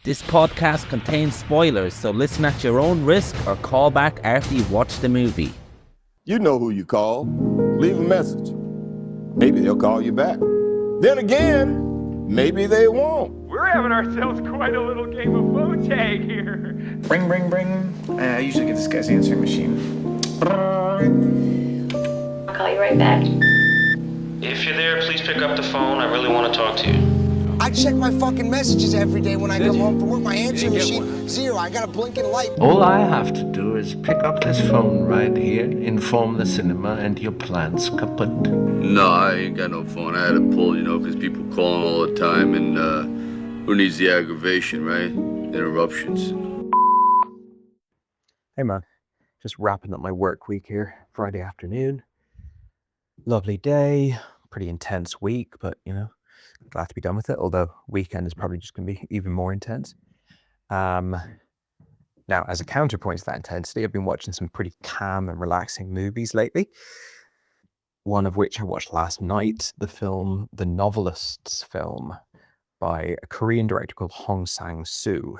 This podcast contains spoilers, so listen at your own risk or call back after you've watched the movie. You know who you call. Leave a message. Maybe they'll call you back. Then again, maybe they won't. We're having ourselves quite a little game of phone tag here. Ring, ring, ring. I usually get this guy's answering machine. I'll call you right back. If you're there, please pick up the phone. I really want to talk to you. I check my fucking messages every day when I come home from work. My answering machine, zero. I got a blinking light. All I have to do is pick up this phone right here, inform the cinema, and your plan's kaput. No, I ain't got no phone. I had to pull, because people calling all the time, and who needs the aggravation, right? Interruptions. Hey man, just wrapping up my work week here, Friday afternoon. Lovely day, pretty intense week, but glad to be done with it, although weekend is probably just going to be even more intense. Now, as a counterpoint to that intensity, I've been watching some pretty calm and relaxing movies lately. One of which I watched last night, the Novelist's film by a Korean director called Sang-soo.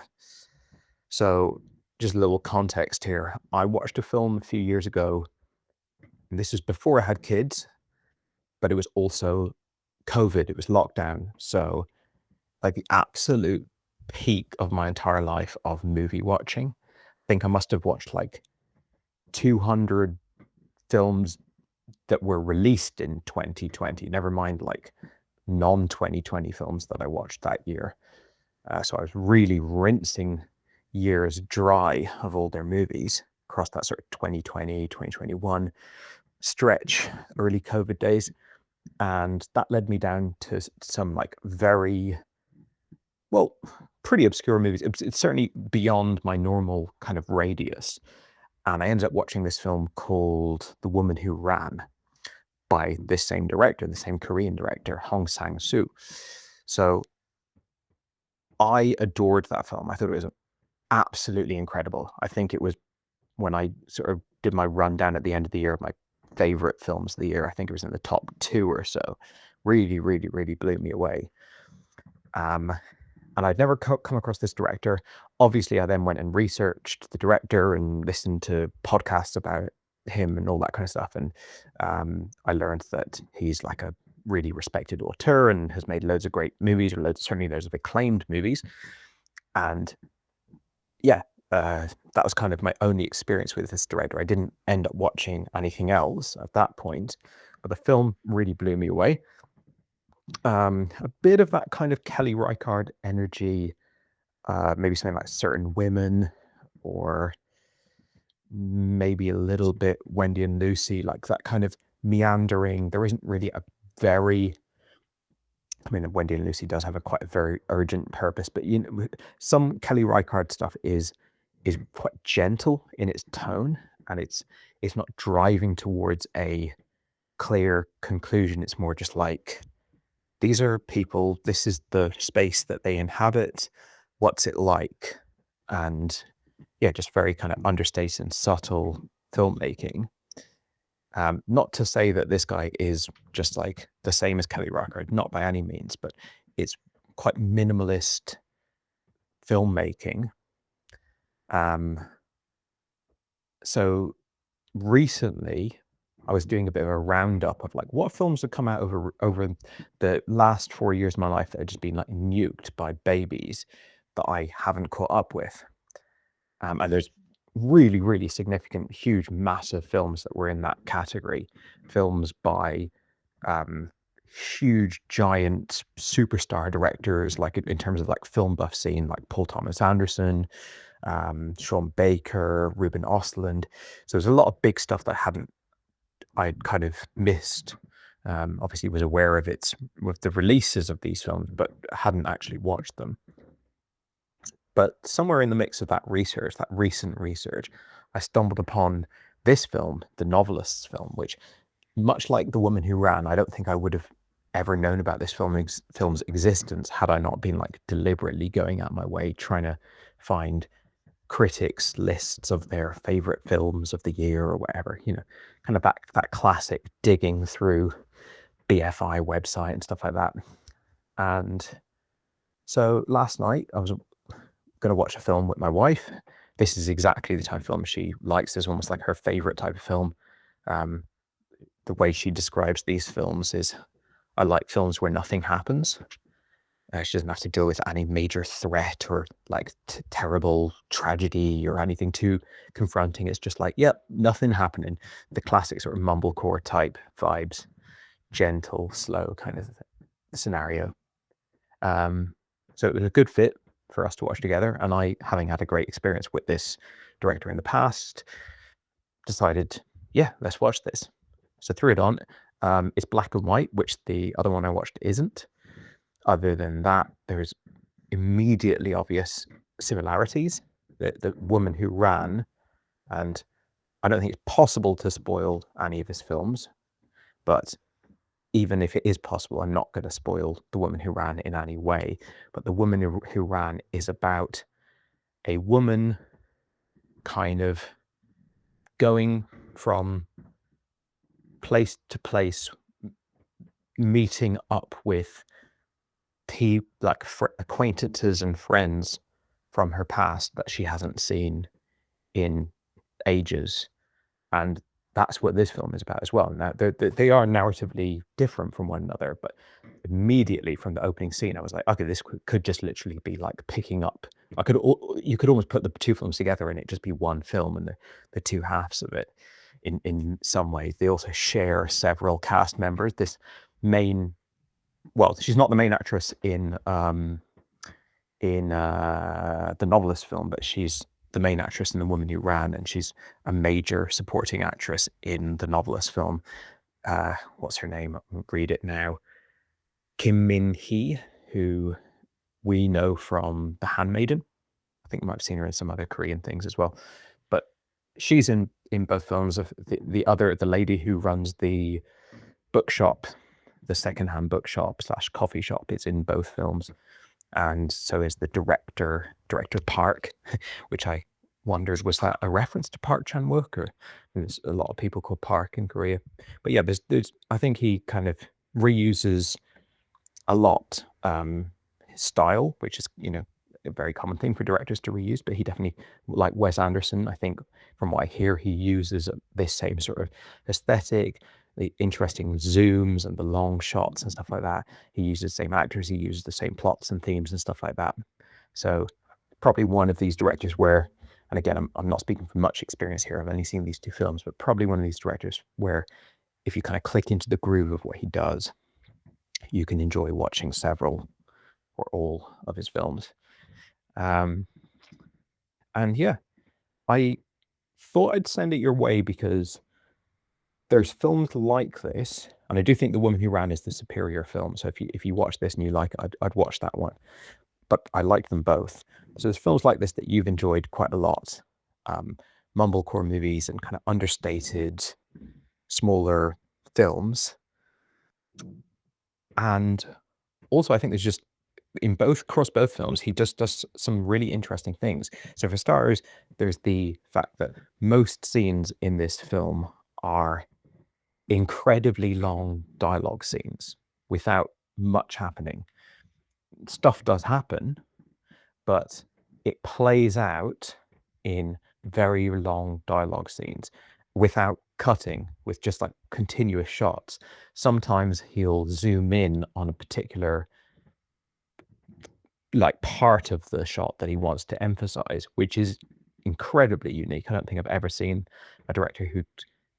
So, just a little context here. I watched a film a few years ago, and this was before I had kids, but it was also COVID, it was lockdown. So like the absolute peak of my entire life of movie watching. I think I must have watched like 200 films that were released in 2020, never mind like non-2020 films that I watched that year. So I was really rinsing years dry of all their movies across that sort of 2020, 2021 stretch, early COVID days. And that led me down to some like pretty obscure movies. It's certainly beyond my normal kind of radius. And I ended up watching this film called The Woman Who Ran by this same director, the same Korean director, Sang-soo. So I adored that film. I thought it was absolutely incredible. I think it was, when I sort of did my rundown at the end of the year of my favorite films of the year, I think it was in the top 2 or so. Really, really, really blew me away. And I'd never come across this director. Obviously, I then went and researched the director and listened to podcasts about him and all that kind of stuff. And I learned that he's like a really respected auteur and has made loads of great movies, or certainly loads of acclaimed movies. And yeah, that was kind of my only experience with this director. I didn't end up watching anything else at that point, but the film really blew me away. A bit of that kind of Kelly Reichardt energy, maybe something like Certain Women, or maybe a little bit Wendy and Lucy, like that kind of meandering. There isn't really Wendy and Lucy does have a very urgent purpose, but some Kelly Reichardt stuff is quite gentle in its tone, and it's not driving towards a clear conclusion. It's more just like, these are people, this is the space that they inhabit, what's it like? And yeah, just very kind of understated and subtle filmmaking. Not to say that this guy is just like the same as Kelly Reichardt, not by any means, but it's quite minimalist filmmaking. So recently I was doing a bit of a roundup of like what films have come out over the last 4 years of my life that have just been like nuked by babies that I haven't caught up with. And there's really, really significant, huge, massive films that were in that category. Films by huge, giant, superstar directors, like in terms of like film buff scene, like Paul Thomas Anderson, Sean Baker, Ruben Östlund. So there's a lot of big stuff that I'd kind of missed. Obviously was aware of with the releases of these films, but hadn't actually watched them. But somewhere in the mix of that research, that recent research, I stumbled upon this film, the Novelist's film, which, much like The Woman Who Ran, I don't think I would have ever known about this film's existence had I not been like deliberately going out my way trying to find critics' lists of their favorite films of the year or whatever, kind of that classic digging through BFI website and stuff like that. And so last night I was going to watch a film with my wife, this is exactly the type of film she likes. It's almost like her favorite type of film. The way she describes these films is, I like films where nothing happens. She doesn't have to deal with any major threat or like terrible tragedy or anything too confronting. It's just like, yep, nothing happening. The classic sort of mumblecore type vibes, gentle, slow kind of scenario. So it was a good fit for us to watch together. And I, having had a great experience with this director in the past, decided, yeah, let's watch this. So threw it on. It's black and white, which the other one I watched isn't. Other than that, there's immediately obvious similarities. The Woman Who Ran, and I don't think it's possible to spoil any of his films, but even if it is possible, I'm not going to spoil The Woman Who Ran in any way. But The Woman Who Ran is about a woman kind of going from place to place, meeting up with like acquaintances and friends from her past that she hasn't seen in ages. And that's what this film is about as well. Now, they are narratively different from one another, but immediately from the opening scene, I was like, okay, this could just literally be like picking up. You could almost put the two films together and it just be one film, and the two halves of it in some ways. They also share several cast members. This main, well, she's not the main actress in the Novelist film, but she's the main actress in The Woman Who Ran, and she's a major supporting actress in the Novelist film. What's her name? I'll read it now. Kim Min-hee, who we know from The Handmaiden. I think we might have seen her in some other Korean things as well. But she's in both films. Of the lady who runs the bookshop, the secondhand bookshop / coffee shop, is in both films. And so is the director Park, which I wondered, was that a reference to Park Chan-wook, or there's a lot of people called Park in Korea. But yeah, there's I think he kind of reuses a lot his style, which is, a very common thing for directors to reuse, but he definitely, like Wes Anderson, I think from what I hear, he uses this same sort of aesthetic, the interesting zooms and the long shots and stuff like that. He uses the same actors, he uses the same plots and themes and stuff like that. So probably one of these directors where, and again, I'm not speaking from much experience here, I've only seen these two films, but probably one of these directors where if you kind of click into the groove of what he does, you can enjoy watching several or all of his films. And yeah, I thought I'd send it your way because there's films like this, and I do think The Woman Who Ran is the superior film. So if you watch this and you like it, I'd watch that one. But I like them both. So there's films like this that you've enjoyed quite a lot. Mumblecore movies and kind of understated, smaller films. And also I think there's just, across both films, he just does some really interesting things. So for starters, there's the fact that most scenes in this film are incredibly long dialogue scenes without much happening. Stuff does happen, but it plays out in very long dialogue scenes without cutting, with just like continuous shots. Sometimes he'll zoom in on a particular like part of the shot that he wants to emphasize, which is incredibly unique. I don't think I've ever seen a director who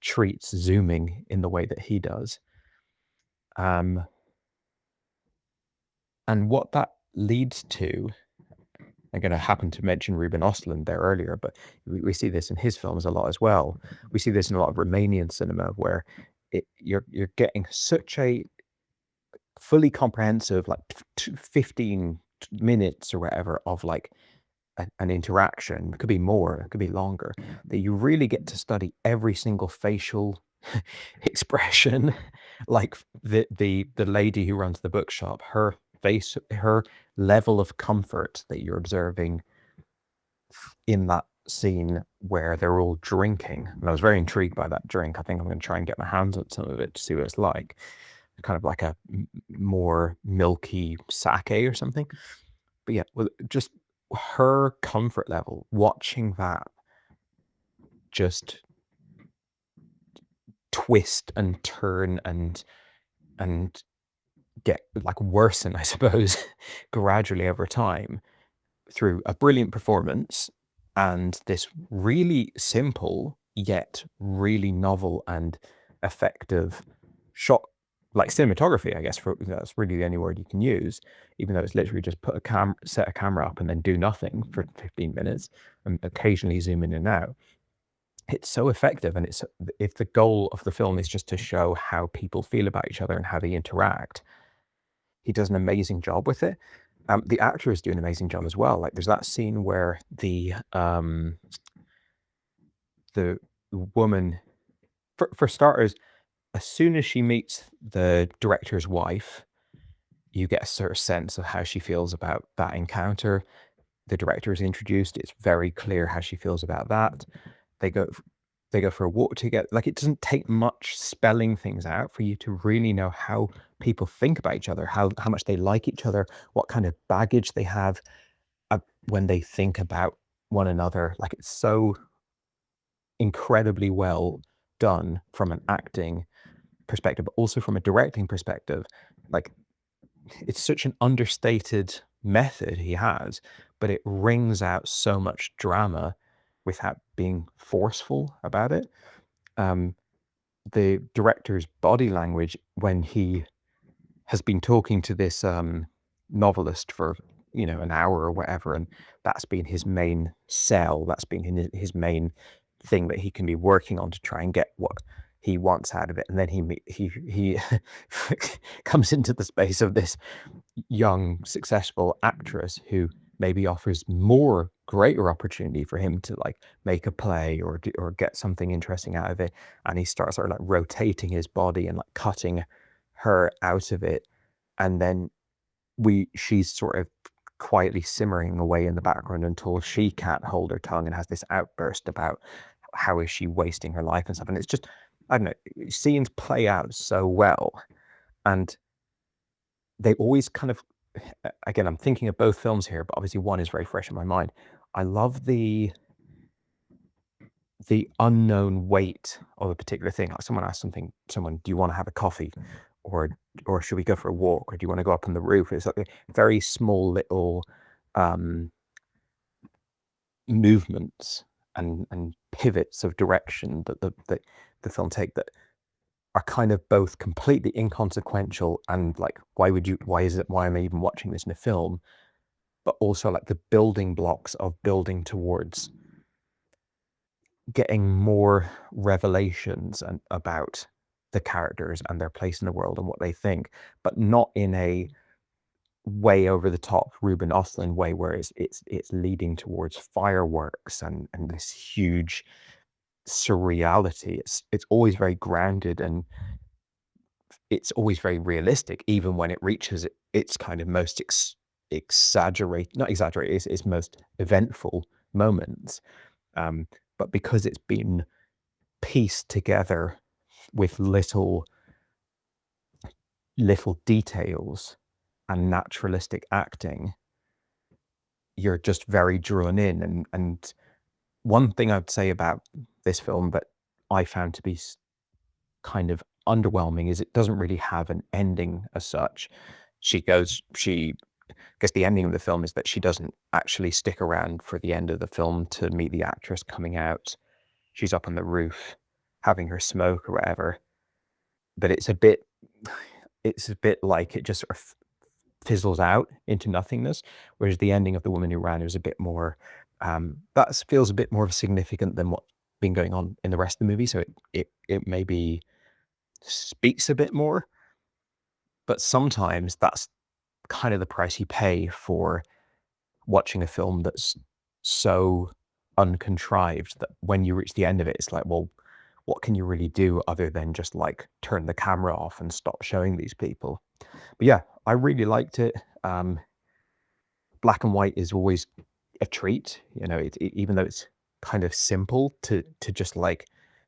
treats zooming in the way that he does. And what that leads to, I'm going to happen to mention Ruben Östlund there earlier, but we see this in his films a lot as well. We see this in a lot of Romanian cinema, where you're getting such a fully comprehensive, like 15 minutes or whatever of like an interaction. It could be more, it could be longer, that you really get to study every single facial expression. Like the lady who runs the bookshop, her face, her level of comfort that you're observing in that scene where they're all drinking. And I was very intrigued by that drink. I think I'm going to try and get my hands on some of it to see what it's like. Kind of like a more milky sake or something. But yeah, well, just her comfort level watching that just twist and turn and get like worsen, I suppose, gradually over time through a brilliant performance and this really simple yet really novel and effective shot, like cinematography, I guess, for that's really the only word you can use, even though it's literally just put set a camera up and then do nothing for 15 minutes and occasionally zoom in and out. It's so effective, and it's if the goal of the film is just to show how people feel about each other and how they interact, he does an amazing job with it. The actors do an amazing job as well. Like there's that scene where the woman, for starters, as soon as she meets the director's wife, you get a sort of sense of how she feels about that encounter. The director is introduced. It's very clear how she feels about that. They go for a walk together. Like it doesn't take much spelling things out for you to really know how people think about each other, how much they like each other, what kind of baggage they have when they think about one another. Like it's so incredibly well done from an acting perspective, but also from a directing perspective. Like it's such an understated method he has, but it wrings out so much drama without being forceful about it. The director's body language when he has been talking to this novelist for an hour or whatever, and that's been his main sell. That's been his main thing that he can be working on to try and get what he wants out of it. And then he comes into the space of this young, successful actress who maybe offers more greater opportunity for him to like make a play or get something interesting out of it. And he starts sort of like rotating his body and like cutting her out of it. And then she's sort of quietly simmering away in the background until she can't hold her tongue and has this outburst about how is she wasting her life and stuff. And it's just, I don't know, scenes play out so well. And they always kind of, again, I'm thinking of both films here, but obviously one is very fresh in my mind. I love the unknown weight of a particular thing. Like someone asks someone, do you want to have a coffee? Or should we go for a walk? Or do you want to go up on the roof? It's like a very small little movements and pivots of direction that the film take that are kind of both completely inconsequential and like, why am I even watching this in a film? But also like the building blocks of building towards getting more revelations about the characters and their place in the world and what they think, but not in a way over the top Ruben Östlund way where it's leading towards fireworks and this huge surreality. It's always very grounded and it's always very realistic, even when it reaches its kind of most its most eventful moments. But because it's been pieced together with little details and naturalistic acting, you're just very drawn in. And one thing I'd say about this film that I found to be kind of underwhelming is it doesn't really have an ending as such. I guess the ending of the film is that she doesn't actually stick around for the end of the film to meet the actress coming out. She's up on the roof having her smoke or whatever. But it's a bit like it just sort of fizzles out into nothingness, whereas the ending of The Woman Who Ran is a bit more, that feels a bit more significant than what's been going on in the rest of the movie. So it maybe speaks a bit more, but sometimes that's kind of the price you pay for watching a film that's so uncontrived that when you reach the end of it, it's like, well, what can you really do other than just like turn the camera off and stop showing these people? But yeah, I really liked it. Black and white is always a treat, even though it's kind of simple to just like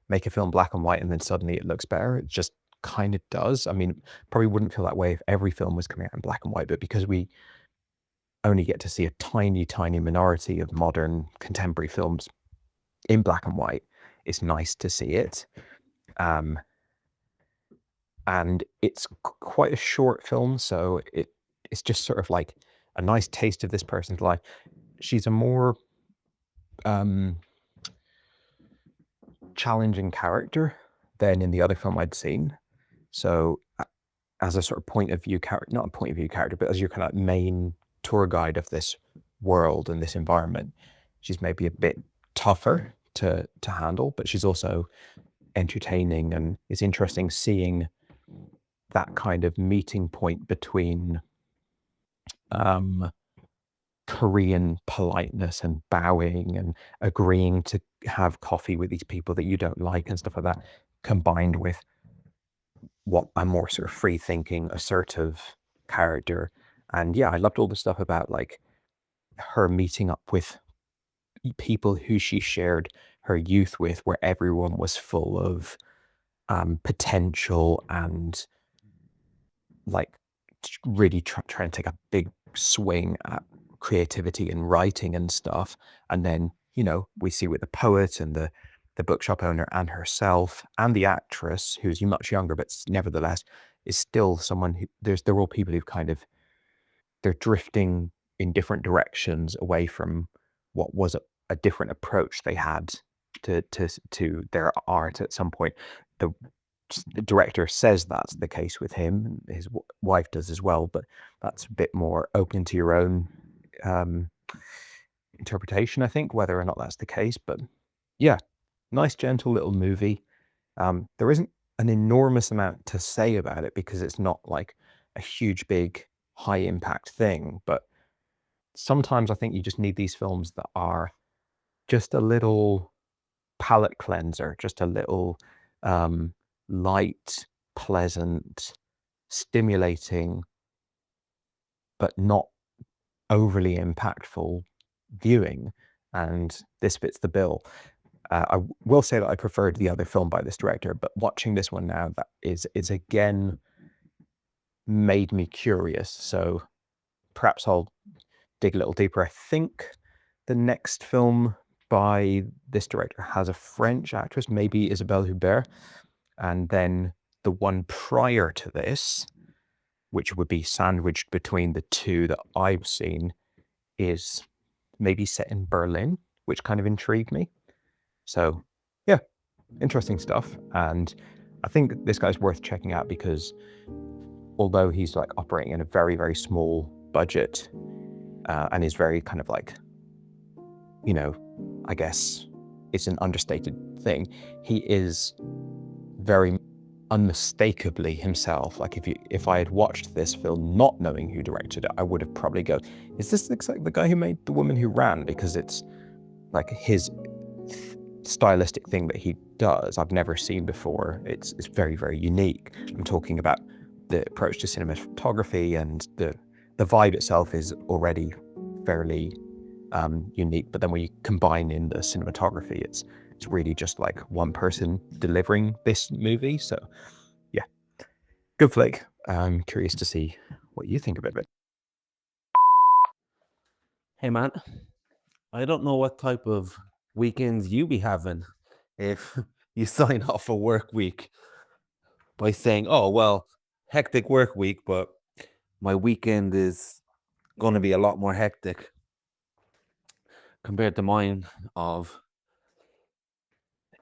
make a film black and white and then suddenly it looks better. It just kind of does. I mean, probably wouldn't feel that way if every film was coming out in black and white, but because we only get to see a tiny, tiny minority of modern contemporary films in black and white, it's nice to see it. And it's quite a short film, so it's just sort of like a nice taste of this person's life. She's a more challenging character than in the other film I'd seen. So as a sort of point of view character, not a point of view character, but as your kind of main tour guide of this world and this environment, she's maybe a bit tougher to handle, but she's also entertaining, and it's interesting seeing that kind of meeting point between Korean politeness and bowing and agreeing to have coffee with these people that you don't like and stuff like that, combined with what a more sort of free thinking, assertive character. And yeah, I loved all the stuff about like her meeting up with people who she shared her youth with, where everyone was full of potential and like really trying to take a big swing at creativity and writing and stuff. And then, you know, we see with the poet and the bookshop owner and herself and the actress, who's much younger, but nevertheless is still someone who they're all people who've kind of, they're drifting in different directions away from what was a different approach they had to their art at some point. The director says that's the case with him. His wife does as well, but that's a bit more open to your own interpretation, I think, whether or not that's the case. But yeah, nice, gentle little movie. There isn't an enormous amount to say about it because it's not like a huge, big, high impact thing. But sometimes I think you just need these films that are just a little palate cleanser, just a little light, pleasant, stimulating, but not overly impactful viewing. And this fits the bill. I will say that I preferred the other film by this director, but watching this one now, that is again made me curious. So perhaps I'll dig a little deeper. I think the next film by this director has a French actress, maybe Isabelle Huppert, and then the one prior to this, which would be sandwiched between the two that I've seen, is maybe set in Berlin, which kind of intrigued me. So yeah, interesting stuff. And I think this guy's worth checking out because although he's like operating in a very, very small budget and is very kind of like, you know, I guess it's an understated thing, he is very unmistakably himself. Like if I had watched this film not knowing who directed it, I would have probably go, is this like the guy who made The Woman Who Ran? Because it's like his stylistic thing that he does I've never seen before. It's very, very unique. I'm talking about the approach to cinematography, and the vibe itself is already fairly unique, but then when you combine in the cinematography, it's really just like one person delivering this movie. So yeah, good flick. I'm curious to see what you think of it. Hey man, I don't know what type of weekends you be having if you sign off a work week by saying, oh, well, hectic work week, but my weekend is going to be a lot more hectic compared to mine of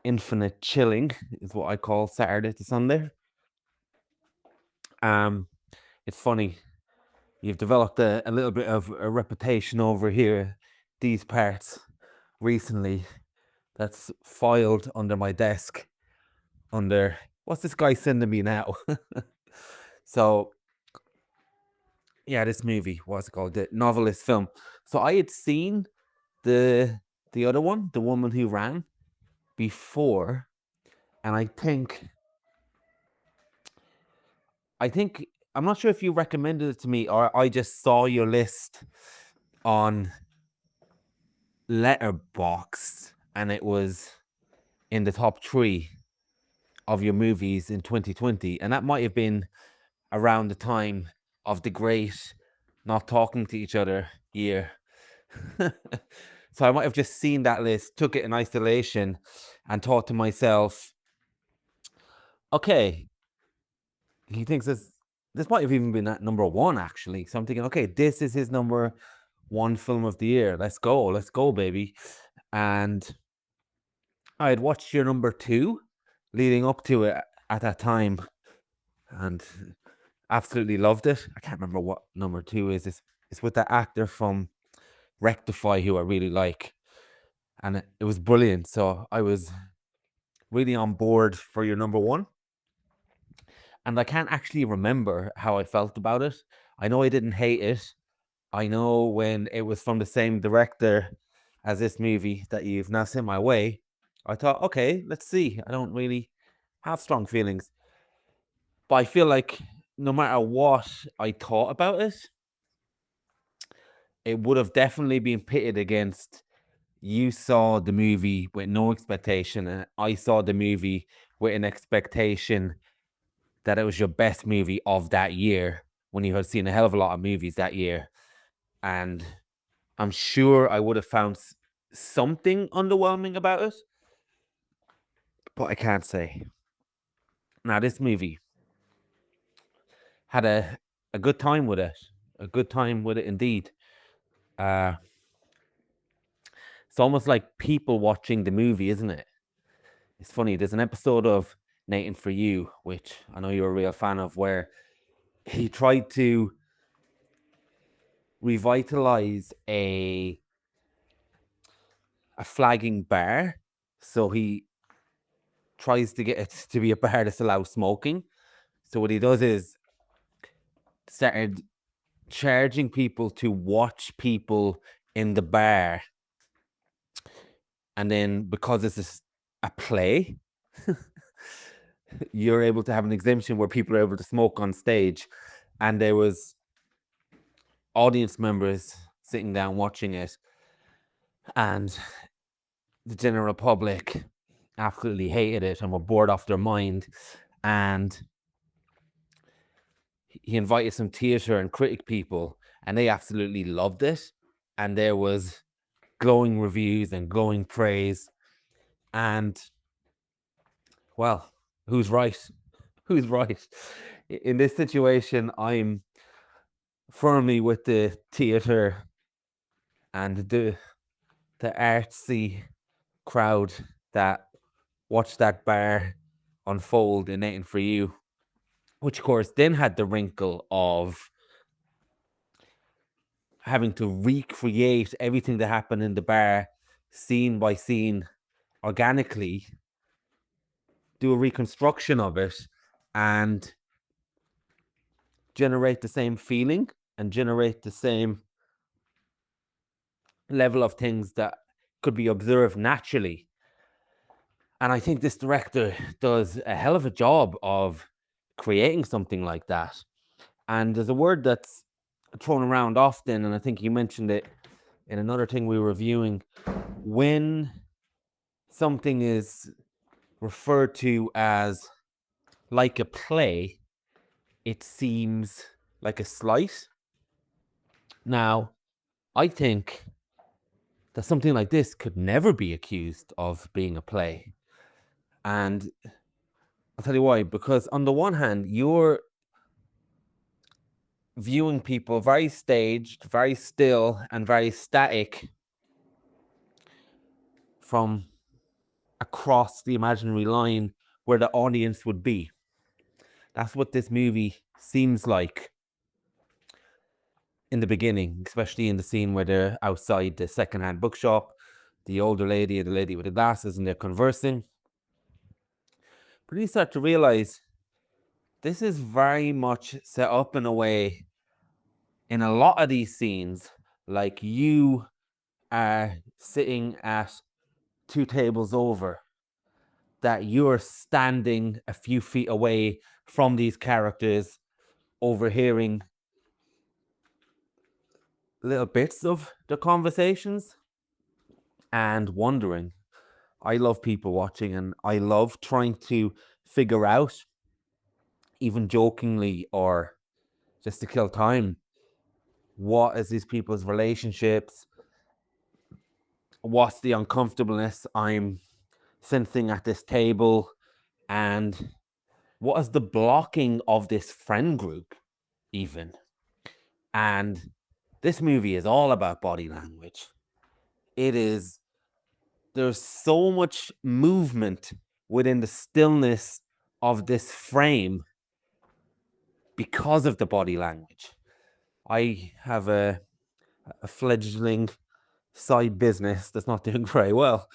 infinite chilling, is what I call Saturday to Sunday. It's funny, you've developed a little bit of a reputation over here, these parts, recently, that's filed under my desk under, what's this guy sending me now? So yeah, this movie, what's it called? The Novelist film. So I had seen the other one, The Woman Who Ran, before, and I think I'm not sure if you recommended it to me or I just saw your list on Letterboxd and it was in the top 3 of your movies in 2020, and that might have been around the time of the great not talking to each other year. So I might have just seen that list, took it in isolation, and thought to myself, okay, he thinks this might have even been at number one, actually. So I'm thinking, okay, this is his number one film of the year. Let's go, baby. And I had watched your number two leading up to it at that time, and absolutely loved it. I can't remember what number two is. It's with that actor from Rectify who I really like, and it was brilliant. So I was really on board for your number one, and I can't actually remember how I felt about it. I know I didn't hate it. I know when it was from the same director as this movie that you've now sent my way, I thought, okay, let's see. I don't really have strong feelings, but I feel like no matter what I thought about it, it would have definitely been pitted against you saw the movie with no expectation, and I saw the movie with an expectation that it was your best movie of that year when you had seen a hell of a lot of movies that year. And I'm sure I would have found something underwhelming about it, but I can't say. Now, this movie had a good time with it, a good time with it indeed. It's almost like people watching the movie, isn't it? It's funny, there's an episode of Nathan For You, which I know you're a real fan of, where he tried to revitalize a flagging bar. So he tries to get it to be a bar that's allowed smoking. So what he does is started charging people to watch people in the bar. And then because this is a play, you're able to have an exemption where people are able to smoke on stage. And there was audience members sitting down watching it, and the general public absolutely hated it and were bored off their mind. And he invited some theatre and critic people, and they absolutely loved it. And there was glowing reviews and glowing praise. And well, who's right? Who's right? In this situation, I'm firmly with the theatre and the artsy crowd that watched that bar unfold in Nathan For You, which of course then had the wrinkle of having to recreate everything that happened in the bar scene by scene organically, do a reconstruction of it, and generate the same feeling and generate the same level of things that could be observed naturally. And I think this director does a hell of a job of creating something like that. And there's a word that's thrown around often, and I think you mentioned it in another thing we were reviewing. When something is referred to as like a play, it seems like a slight. Now, I think that something like this could never be accused of being a play. And I'll tell you why. Because on the one hand, you're viewing people very staged, very still, and very static from across the imaginary line where the audience would be. That's what this movie seems like in the beginning, especially in the scene where they're outside the secondhand bookshop, the older lady and the lady with the glasses, and they're conversing. But you start to realize this is very much set up in a way in a lot of these scenes, like you are sitting at two tables over, that you're standing a few feet away from these characters, overhearing little bits of the conversations and wondering. I love people watching, and I love trying to figure out, even jokingly or just to kill time, what is these people's relationships, what's the uncomfortableness I'm sensing at this table, and what is the blocking of this friend group even. And this movie is all about body language. There's so much movement within the stillness of this frame because of the body language. I have a fledgling side business that's not doing very well,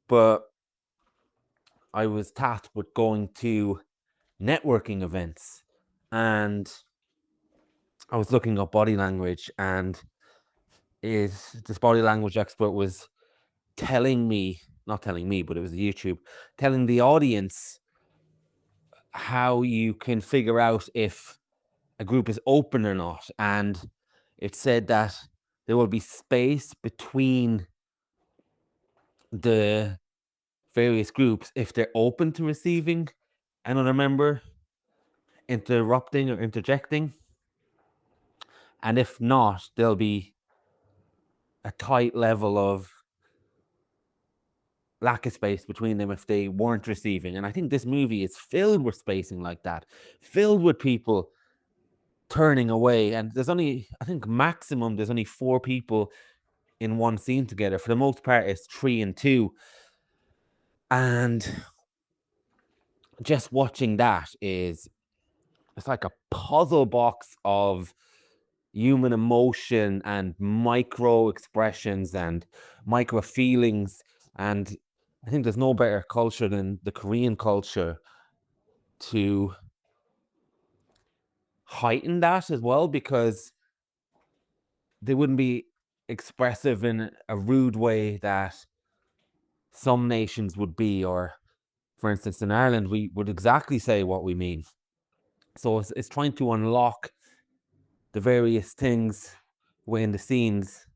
but I was tasked with going to networking events, and I was looking up body language, and this body language expert was telling me, not telling me, but it was YouTube, telling the audience how you can figure out if a group is open or not. And it said that there will be space between the various groups if they're open to receiving another member interrupting or interjecting. And if not, there'll be a tight level of lack of space between them if they weren't receiving. And I think this movie is filled with spacing like that, filled with people turning away. And there's only, I think maximum, there's only 4 people in one scene together. For the most part, it's 3 and 2. And just watching that it's like a puzzle box of human emotion and micro expressions and micro feelings. And I think there's no better culture than the Korean culture to heighten that as well, because they wouldn't be expressive in a rude way that some nations would be, or for instance in Ireland we would exactly say what we mean. So it's trying to unlock the various things within the scenes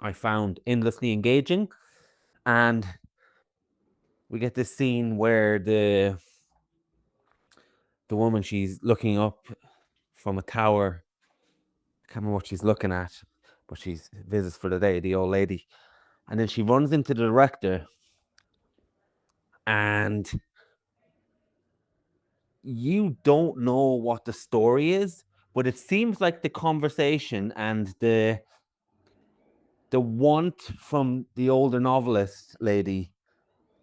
I found endlessly engaging. And we get this scene where the woman, she's looking up from a tower. I can't remember what she's looking at, but she's visits for the day, the old lady. And then she runs into the director, and you don't know what the story is, but it seems like the conversation and the want from the older novelist lady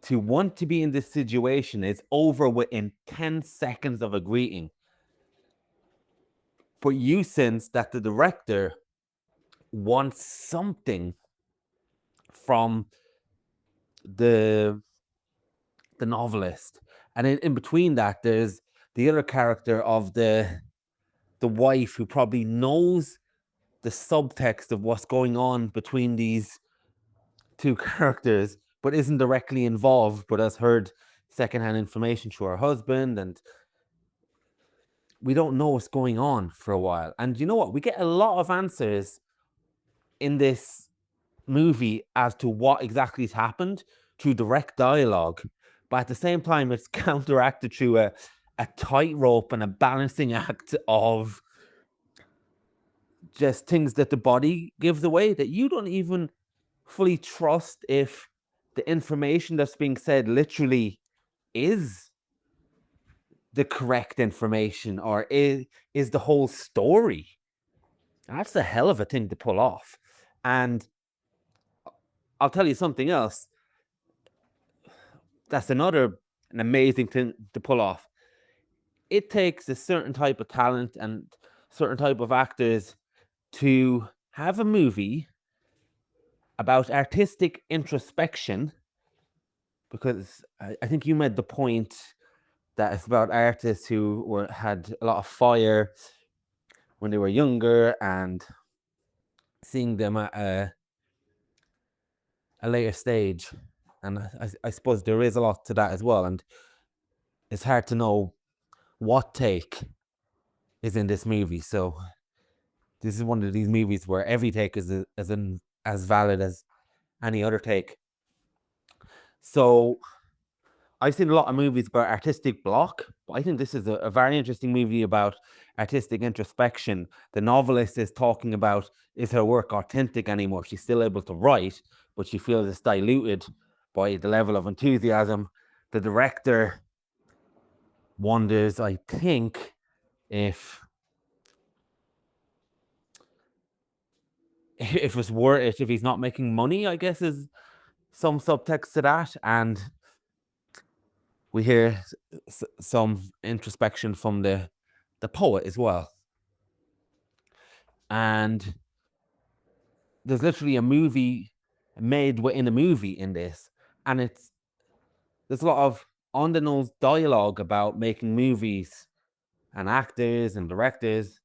to want to be in this situation is over within 10 seconds of a greeting. But you sense that the director wants something from the novelist. And in between that, there's the other character of the wife, who probably knows the subtext of what's going on between these 2 characters, but isn't directly involved, but has heard secondhand information through her husband. And we don't know what's going on for a while. And you know what? We get a lot of answers in this movie as to what exactly has happened through direct dialogue. But at the same time, it's counteracted through a tightrope and a balancing act of just things that the body gives away that you don't even fully trust if the information that's being said literally is the correct information, or is the whole story. That's a hell of a thing to pull off. And I'll tell you something else. That's an amazing thing to pull off. It takes a certain type of talent and certain type of actors to have a movie about artistic introspection, because I think you made the point that it's about artists who had a lot of fire when they were younger, and seeing them at a later stage. And I suppose there is a lot to that as well. And it's hard to know what take is in this movie. So this is one of these movies where every take is as valid as any other take. So I've seen a lot of movies about artistic block, but I think this is a very interesting movie about artistic introspection. The novelist is talking about, is her work authentic anymore? She's still able to write, but she feels it's diluted by the level of enthusiasm. The director wonders, I think, if it's worth it, if he's not making money, I guess is some subtext to that. And we hear some introspection from the poet as well. And there's literally a movie made within a movie in this. And there's a lot of on the nose dialogue about making movies and actors and directors.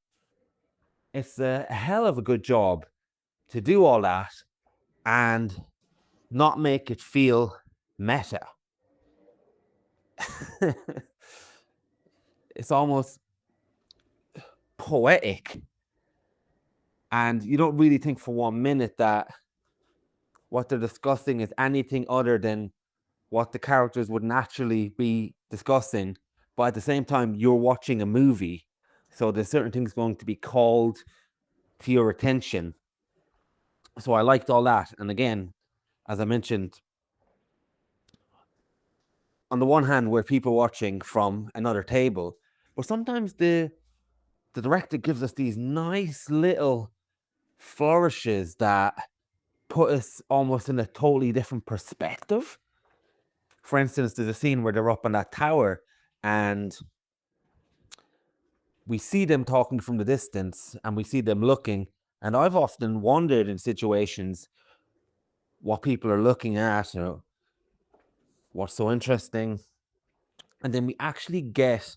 It's a hell of a good job to do all that and not make it feel meta. It's almost poetic. And you don't really think for 1 minute that what they're discussing is anything other than what the characters would naturally be discussing. But at the same time, you're watching a movie. So there's certain things going to be called to your attention. So I liked all that. And again, as I mentioned, on the one hand, we're people watching from another table, but sometimes the director gives us these nice little flourishes that put us almost in a totally different perspective. For instance, there's a scene where they're up on that tower and we see them talking from the distance and we see them looking. And I've often wondered in situations what people are looking at or what's so interesting. And then we actually get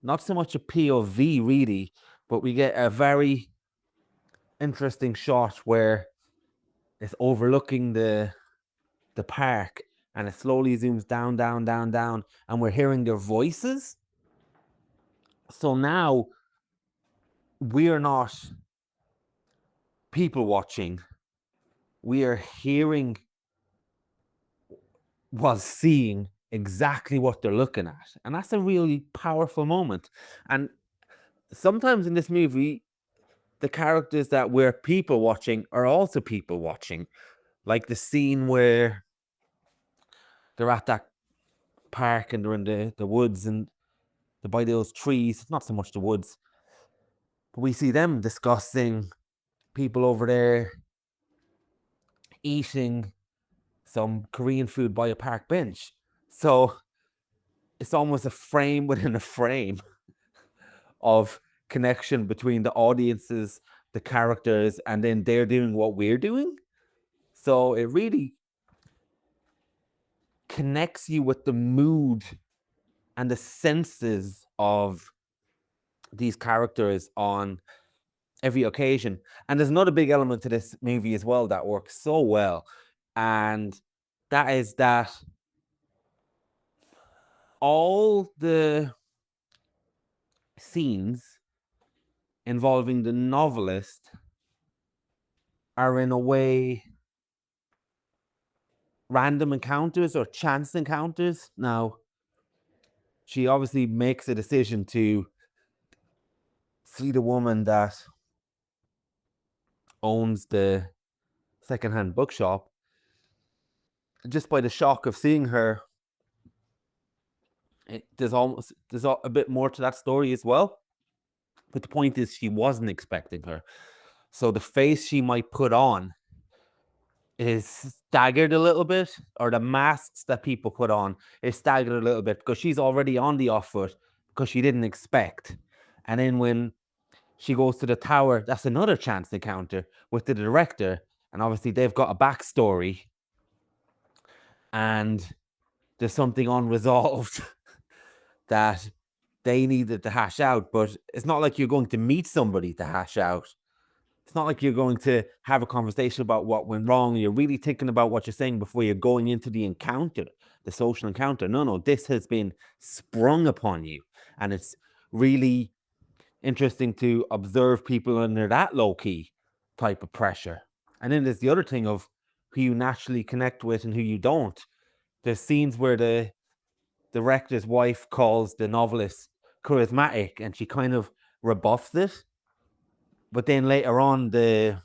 not so much a POV really, but we get a very interesting shot where it's overlooking the park and it slowly zooms down, down, down, down, and we're hearing their voices. So now we're not people watching, we are hearing while seeing exactly what they're looking at. And that's a really powerful moment. And sometimes in this movie, the characters that we're people watching are also people watching. Like the scene where they're at that park and they're in the woods and they're by those trees, not so much the woods, but we see them discussing people over there eating some Korean food by a park bench. So it's almost a frame within a frame of connection between the audiences, the characters, and then they're doing what we're doing. So it really connects you with the mood and the senses of these characters on every occasion. And there's another big element to this movie as well that works so well. And that is that all the scenes involving the novelist are in a way random encounters or chance encounters. Now, she obviously makes a decision to see the woman that owns the secondhand bookshop. Just by the shock of seeing her, there's a bit more to that story as well. But the point is, she wasn't expecting her. So the face she might put on is staggered a little bit, or the masks that people put on is staggered a little bit because she's already on the off foot because she didn't expect. And then when she goes to the tower, that's another chance encounter with the director. And obviously they've got a backstory and there's something unresolved that they needed to hash out. But it's not like you're going to meet somebody to hash out. It's not like you're going to have a conversation about what went wrong. You're really thinking about what you're saying before you're going into the encounter, the social encounter. No, this has been sprung upon you. And it's really interesting to observe people under that low-key type of pressure. And then there's the other thing of who you naturally connect with and who you don't. There's scenes where the director's wife calls the novelist charismatic, and she kind of rebuffs it. But then later on, the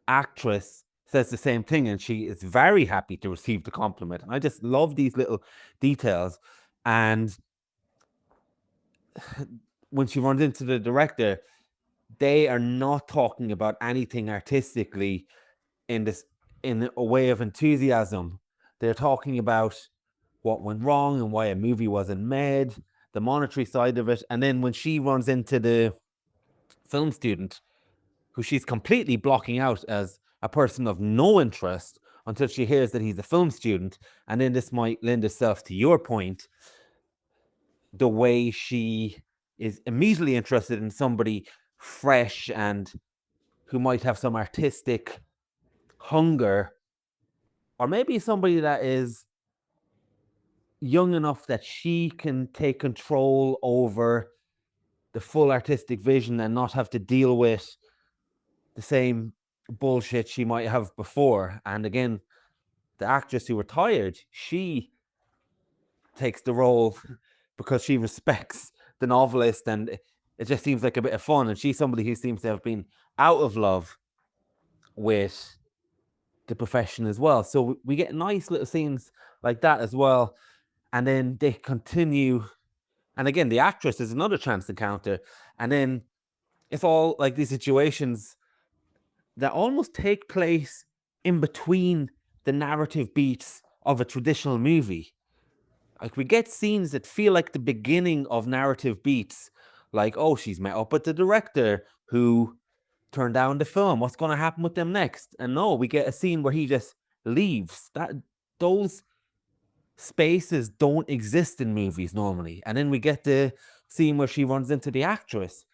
actress says the same thing, and she is very happy to receive the compliment. And I just love these little details. And when she runs into the director, they are not talking about anything artistically in a way of enthusiasm. They're talking about what went wrong and why a movie wasn't made, the monetary side of it. And then when she runs into the film student, who she's completely blocking out as a person of no interest until she hears that he's a film student, and then this might lend itself to your point, the way she is immediately interested in somebody fresh and who might have some artistic hunger, or maybe somebody that is young enough that she can take control over the full artistic vision and not have to deal with the same bullshit she might have before. And again, the actress who retired, she takes the role because she respects the novelist, and it just seems like a bit of fun. And she's somebody who seems to have been out of love with the profession as well. So we get nice little scenes like that as well. And then they continue. And again, the actress is another chance encounter. And then it's all like these situations that almost take place in between the narrative beats of a traditional movie. Like, we get scenes that feel like the beginning of narrative beats, like, oh, she's met up with the director who turned down the film. What's going to happen with them next? And no, we get a scene where he just leaves. Those spaces don't exist in movies normally. And then we get the scene where she runs into the actress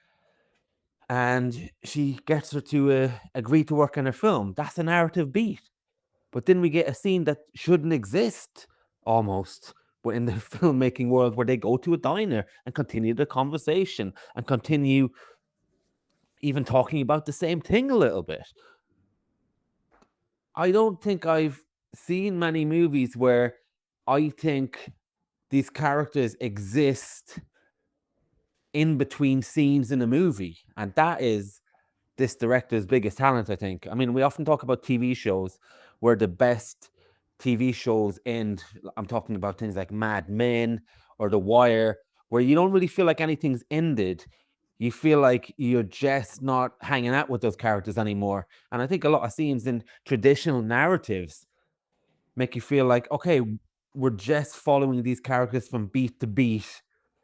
and she gets her to agree to work on her film. That's a narrative beat. But then we get a scene that shouldn't exist almost, but in the filmmaking world, where they go to a diner and continue the conversation and continue even talking about the same thing a little bit. I don't think I've seen many movies where I think these characters exist in between scenes in a movie. And that is this director's biggest talent, I think. I mean, we often talk about TV shows where the best TV shows end. I'm talking about things like Mad Men or The Wire, where you don't really feel like anything's ended. You feel like you're just not hanging out with those characters anymore. And I think a lot of scenes in traditional narratives make you feel like, okay, we're just following these characters from beat to beat.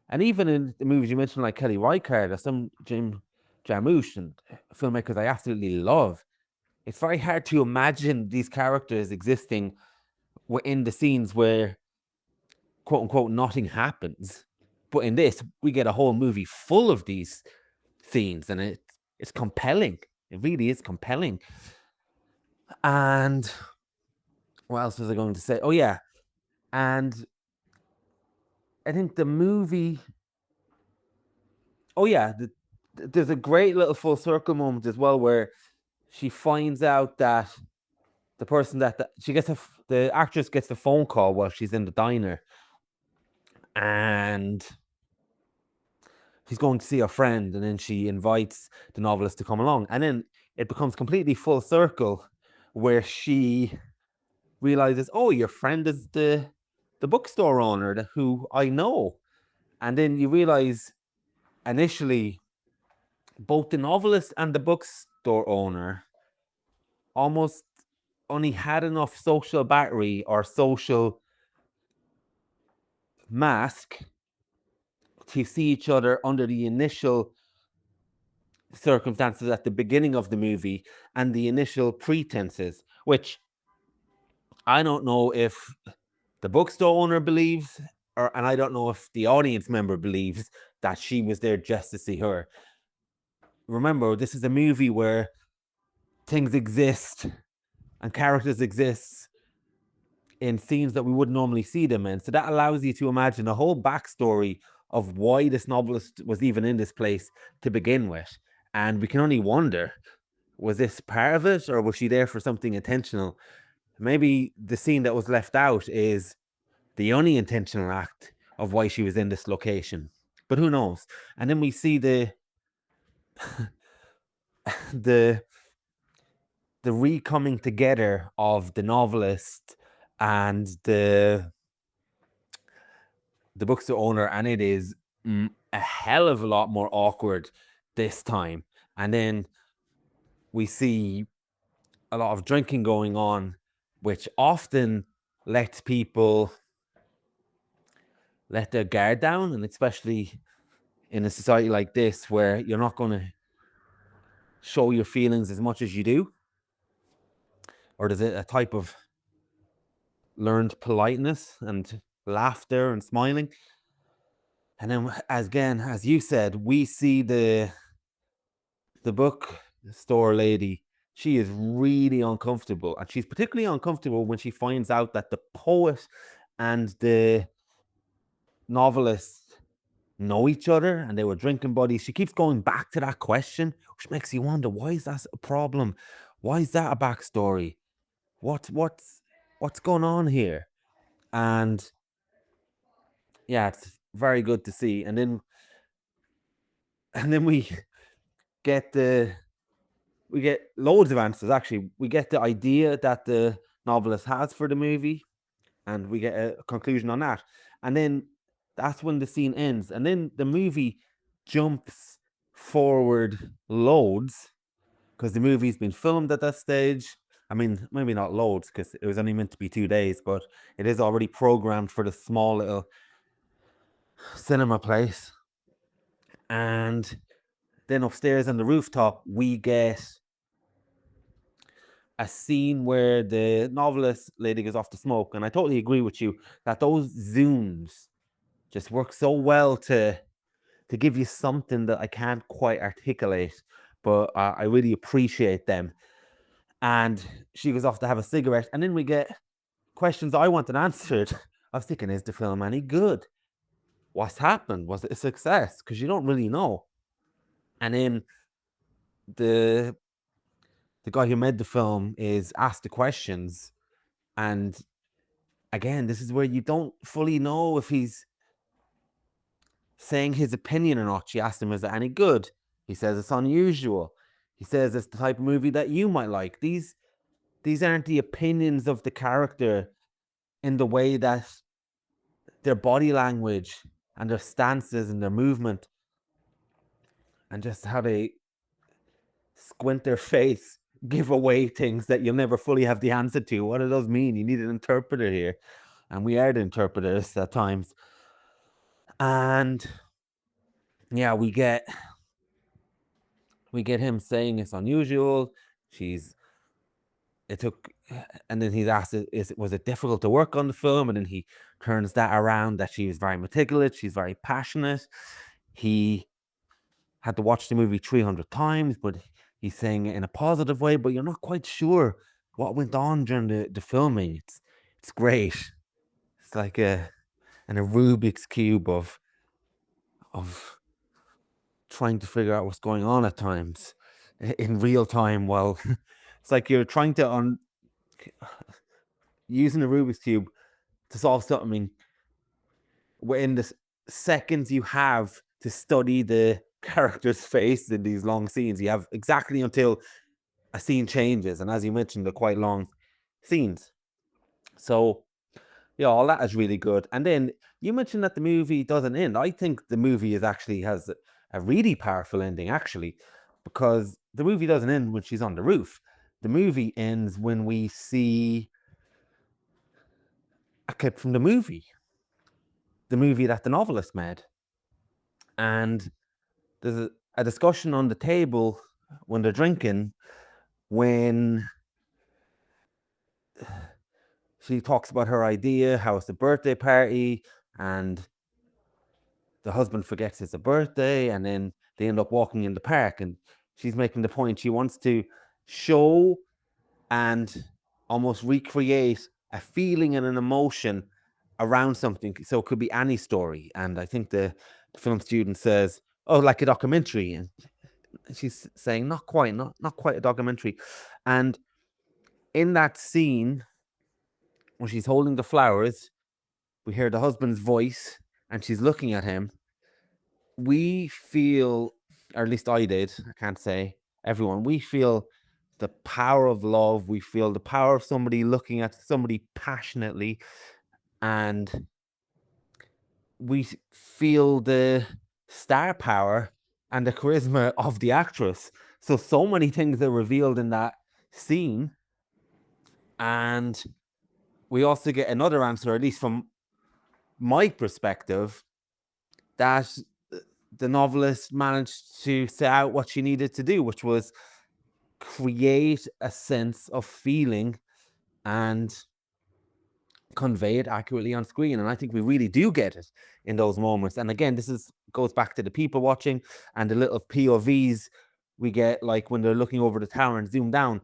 And even in the movies you mentioned, like Kelly Reichardt or some Jim Jarmusch and filmmakers I absolutely love, it's very hard to imagine these characters existing within the scenes where, quote unquote, nothing happens. But in this, we get a whole movie full of these scenes, and it's compelling. It really is compelling. And what else was I going to say? Oh, yeah. And I think the movie... Oh, yeah. There's a great little full circle moment as well where she finds out that the person the actress gets the phone call while she's in the diner, and she's going to see a friend, and then she invites the novelist to come along, and then it becomes completely full circle where she realizes, oh, your friend is the bookstore owner who I know. And then you realize initially both the novelist and the bookstore owner almost only had enough social battery or social mask to see each other under the initial circumstances at the beginning of the movie and the initial pretenses, which I don't know if the bookstore owner believes, and I don't know if the audience member believes that she was there just to see her. Remember, this is a movie where things exist and characters exist in scenes that we wouldn't normally see them in. So that allows you to imagine a whole backstory of why this novelist was even in this place to begin with. And we can only wonder, was this part of it, or was she there for something intentional Maybe the scene that was left out is the unintentional act of why she was in this location, but who knows? And then we see the the re-coming together of the novelist and the bookstore owner, and it is a hell of a lot more awkward this time. And then we see a lot of drinking going on, which often lets people let their guard down, and especially in a society like this where you're not going to show your feelings as much as you do, or there's a type of learned politeness and laughter and smiling. And then again, as you said, we see the bookstore lady. She is really uncomfortable, and she's particularly uncomfortable when she finds out that the poet and the novelist know each other and they were drinking buddies. She keeps going back to that question, which makes you wonder, why is that a problem? Why is that a backstory? What's going on here? And yeah, it's very good to see. And then we get loads of answers. Actually, we get the idea that the novelist has for the movie, and we get a conclusion on that. And then that's when the scene ends. And then the movie jumps forward loads because the movie's been filmed at that stage. I mean, maybe not loads because it was only meant to be 2 days, but it is already programmed for the small little cinema place. And then upstairs on the rooftop, we get a scene where the novelist lady goes off to smoke. And I totally agree with you that those zooms just work so well to give you something that I can't quite articulate, but I really appreciate them. And she goes off to have a cigarette, and then we get questions I wanted answered. I was thinking, is the film any good? What's happened? Was it a success? Because you don't really know. And then the guy who made the film is asked the questions, and again, this is where you don't fully know if he's saying his opinion or not. She asked him, is it any good? He says it's unusual. He says it's the type of movie that you might like. These aren't the opinions of the character in the way that their body language and their stances and their movement and just how they squint their face give away things that you'll never fully have the answer to. What it does mean, you need an interpreter here. And we are the interpreters at times. And yeah, we get him saying it's unusual. And then he's asked, was it difficult to work on the film? And then he turns that around, that she was very meticulous, she's very passionate. He had to watch the movie 300 times, but he's saying it in a positive way, but you're not quite sure what went on during the filming. It's great. It's like a Rubik's Cube of trying to figure out what's going on at times in real time. Well, it's like you're trying to using a Rubik's Cube to solve something in the seconds you have to study the character's face in these long scenes. You have exactly until a scene changes, and as you mentioned, they're quite long scenes. So yeah, all that is really good. And then you mentioned that the movie doesn't end. I think the movie has a really powerful ending, actually, because the movie doesn't end when she's on the roof. The movie ends when we see a clip from the movie that the novelist made. And there's a discussion on the table when they're drinking, when she talks about her idea, how it's a birthday party, and the husband forgets it's a birthday, and then they end up walking in the park, and she's making the point she wants to show and almost recreate a feeling and an emotion around something. So it could be any story. And I think the film student says, oh, like a documentary. And she's saying, not quite a documentary. And in that scene, when she's holding the flowers, we hear the husband's voice and she's looking at him. We feel, or at least I did, I can't say everyone, we feel the power of love. We feel the power of somebody looking at somebody passionately, and we feel the star power and the charisma of the actress. So many things are revealed in that scene. And we also get another answer, at least from my perspective, that the novelist managed to set out what she needed to do, which was create a sense of feeling and convey it accurately on screen. And I think we really do get it in those moments. And again, goes back to the people watching and the little POVs we get, like when they're looking over the tower and zoom down.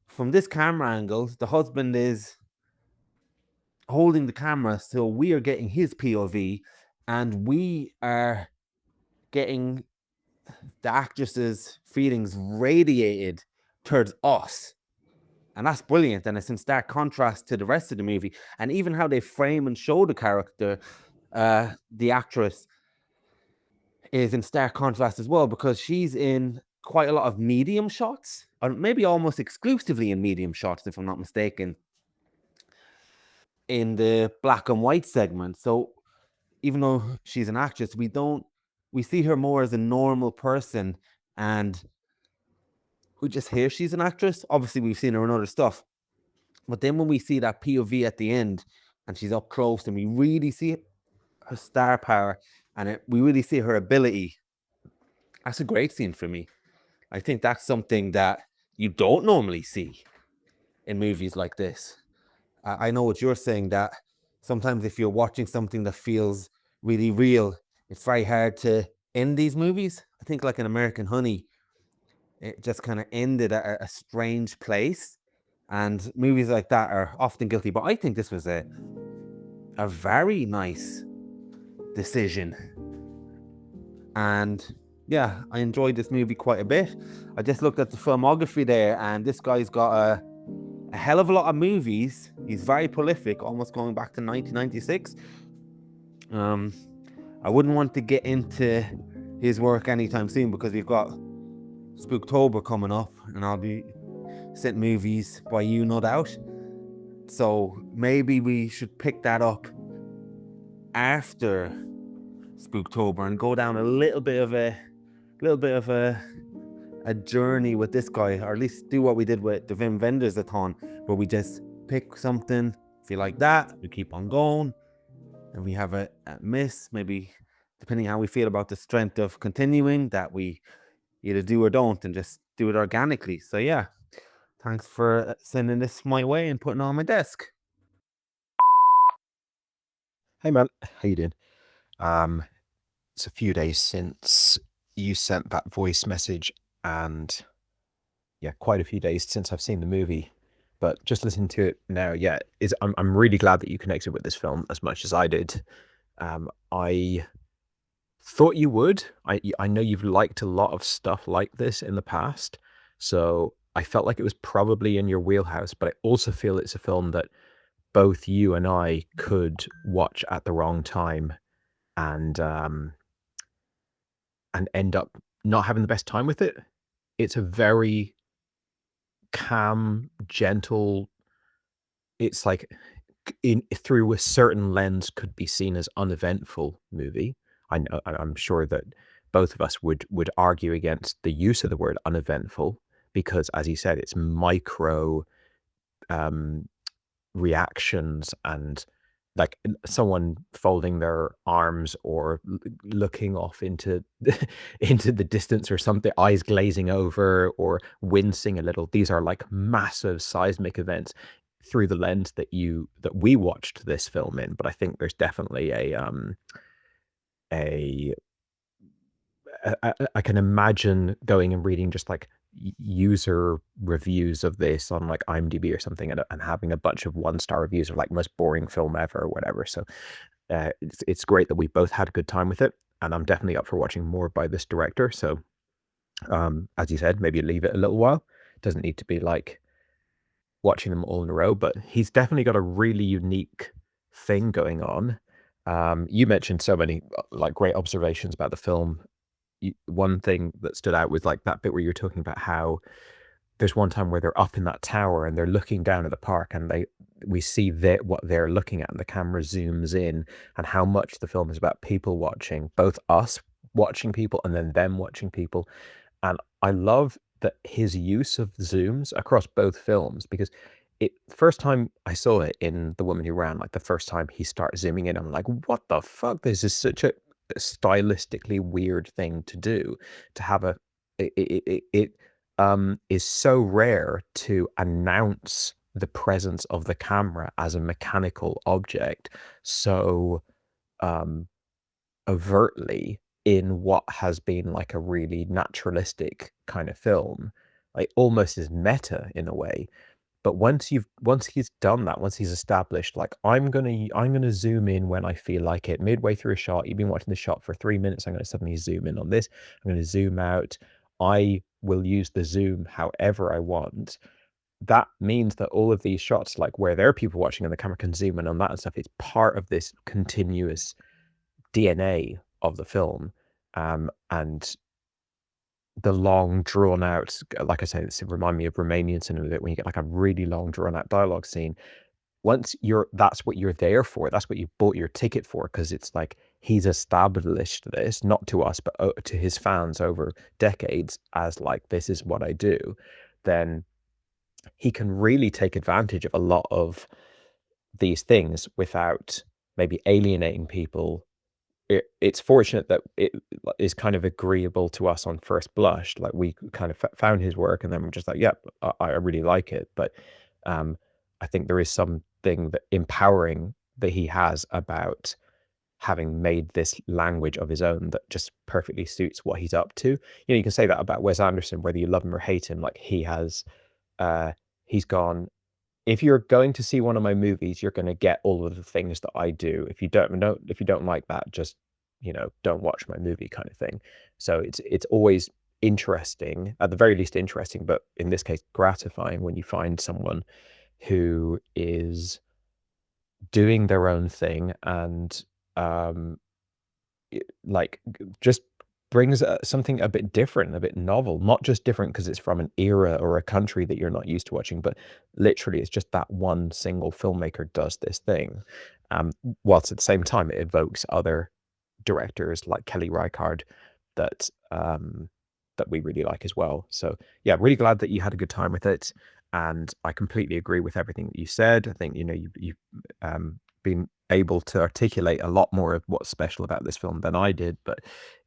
From this camera angle, the husband is holding the camera, so we are getting his POV, and we are getting the actress's feelings radiated towards us. And that's brilliant. And it's in stark contrast to the rest of the movie. And even how they frame and show the character, the actress, is in stark contrast as well, because she's in quite a lot of medium shots, or maybe almost exclusively in medium shots, if I'm not mistaken, in the black and white segment. So even though she's an actress, we see her more as a normal person, and we just hear she's an actress. Obviously, we've seen her in other stuff. But then when we see that POV at the end and she's up close and we really see her star power and we really see her ability, that's a great scene for me. I think that's something that you don't normally see in movies like this. I know what you're saying, that sometimes if you're watching something that feels really real, it's very hard to end these movies. I think like in American Honey, it just kind of ended at a strange place. And movies like that are often guilty. But I think this was a very nice decision. And yeah, I enjoyed this movie quite a bit. I just looked at the filmography there, and this guy's got a hell of a lot of movies. He's very prolific, almost going back to 1996. I wouldn't want to get into his work anytime soon because we've got Spooktober coming up, and I'll be sent movies by you, no doubt. So maybe we should pick that up after Spooktober and go down a little bit of a journey with this guy, or at least do what we did with the Wim Wenders-a-thon, where we just pick something, feel like that, we keep on going, and we have a miss, maybe depending how we feel about the strength of continuing, that we either do or don't, and just do it organically. So yeah, thanks for sending this my way and putting it on my desk. Hey man, how you doing? It's a few days since you sent that voice message, and yeah, quite a few days since I've seen the movie. But just listening to it now, yeah, I'm really glad that you connected with this film as much as I did. I thought you would. I know you've liked a lot of stuff like this in the past, so I felt like it was probably in your wheelhouse. But I also feel it's a film that both you and I could watch at the wrong time and end up not having the best time with it. It's a very calm, gentle, it's like through a certain lens could be seen as uneventful movie. I'm sure that both of us would argue against the use of the word uneventful, because as you said, it's micro reactions, and like someone folding their arms or looking off into into the distance or something, eyes glazing over or wincing a little. These are like massive seismic events through the lens that we watched this film in. But I think there's definitely I can imagine going and reading just like user reviews of this on like IMDb or something, and having a bunch of 1-star reviews of like most boring film ever or whatever. So it's great that we both had a good time with it, and I'm definitely up for watching more by this director. So as you said, maybe leave it a little while. It doesn't need to be like watching them all in a row, but he's definitely got a really unique thing going on. You mentioned so many like great observations about the film. One thing that stood out was like that bit where you're talking about how there's one time where they're up in that tower and they're looking down at the park, and we see what they're looking at, and the camera zooms in, and how much the film is about people watching, both us watching people and then them watching people. And I love that his use of zooms across both films, because first time I saw it in The Woman Who Ran, like the first time he starts zooming in, I'm like, what the fuck? This is such a stylistically weird thing to do, to have it is so rare to announce the presence of the camera as a mechanical object so um overtly in what has been like a really naturalistic kind of film, like almost as meta in a way. But once he's done that, once he's established, like, I'm gonna zoom in when I feel like it. Midway through a shot, you've been watching the shot for 3 minutes, I'm gonna suddenly zoom in on this. I'm gonna zoom out. I will use the zoom however I want. That means that all of these shots, like where there are people watching and the camera can zoom in on that and stuff, it's part of this continuous DNA of the film. And the long drawn out, like I say, this remind me of Romanian cinema, that when you get like a really long drawn out dialogue scene, that's what you're there for. That's what you bought your ticket for, because it's like he's established this, not to us, but to his fans over decades, as like, this is what I do. Then he can really take advantage of a lot of these things without maybe alienating people. It's fortunate that it is kind of agreeable to us on first blush. Like, we kind of found his work and then we're just like, yep, I really like it. But I think there is something that empowering that he has about having made this language of his own that just perfectly suits what he's up to. You can say that about Wes Anderson, whether you love him or hate him. Like, he's gone, if you're going to see one of my movies, you're going to get all of the things that I do. If you don't like that, just, don't watch my movie, kind of thing. So it's always interesting, at the very least interesting, but in this case gratifying, when you find someone who is doing their own thing and like just brings something a bit different, a bit novel, not just different because it's from an era or a country that you're not used to watching, but literally it's just that one single filmmaker does this thing. Whilst at the same time it evokes other directors like Kelly Reichardt that that we really like as well. So yeah, really glad that you had a good time with it, and I completely agree with everything that you said. I think you've been able to articulate a lot more of what's special about this film than I did, but